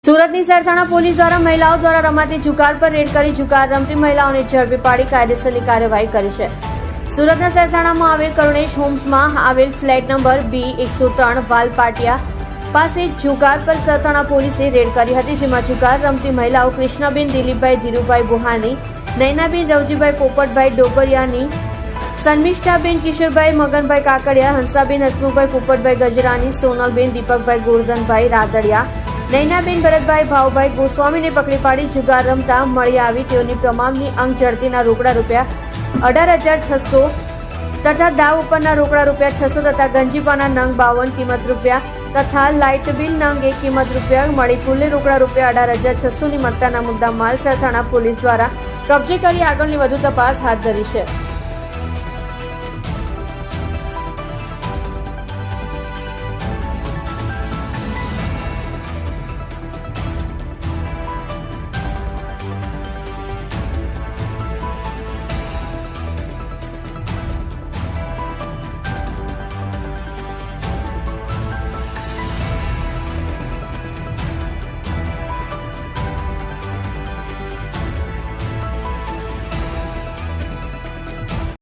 સુરતની શહેર થાણા પોલીસ દ્વારા મહિલાઓ દ્વારા રમાતી જુગાર પર રેડ કરી જુગાર રમતી મહિલાઓને ઝડપી પાડી કાયદેસરની કાર્યવાહી કરી છે। સુરતના શહેર થાણામાં આવેલ કરુણેશ હોમ્સમાં આવેલ ફ્લેટ નંબર B103 વાલપાટિયા પાસે જુગાર પર શહેર થાણા પોલીસે રેડ કરી હતી, જેમાં જુગાર રમતી મહિલાઓ કૃષ્ણાબેન દિલીપભાઈ ધીરુભાઈ બુહાની, નૈનાબેન રવજીભાઈ પોપટભાઈ ડોબરિયાની, શર્મિષ્ઠાબેન કિશોરભાઈ મગનભાઈ કાકડિયા, હંસાબેન હસમુખભાઈ પોપટભાઈ ગજરાની, સોનલબેન દીપકભાઈ ગોરધનભાઈ રાદડિયા, નૈનાબેન ભરતભાઈ ભાવભાઈ ગોસ્વામીને પકડી પાડી જુગાર રમતા મળી આવી તેઓની તમામની અંક ઝડતીના રોકડા રૂપિયા 18,600 તથા દાવ ઉપરના રોકડા રૂપિયા 600 તથા ગંજીપાના નંગ 52 કિંમત રૂપિયા તથા લાઇટ બિલ નંગ 1 કિંમત રૂપિયા મળી કુલ રોકડા રૂપિયા 18,600 ની મત્તાના મુદ્દા માલ શહેર થાણા પોલીસ દ્વારા કબજે કરી આગળની વધુ તપાસ હાથ ધરી છે।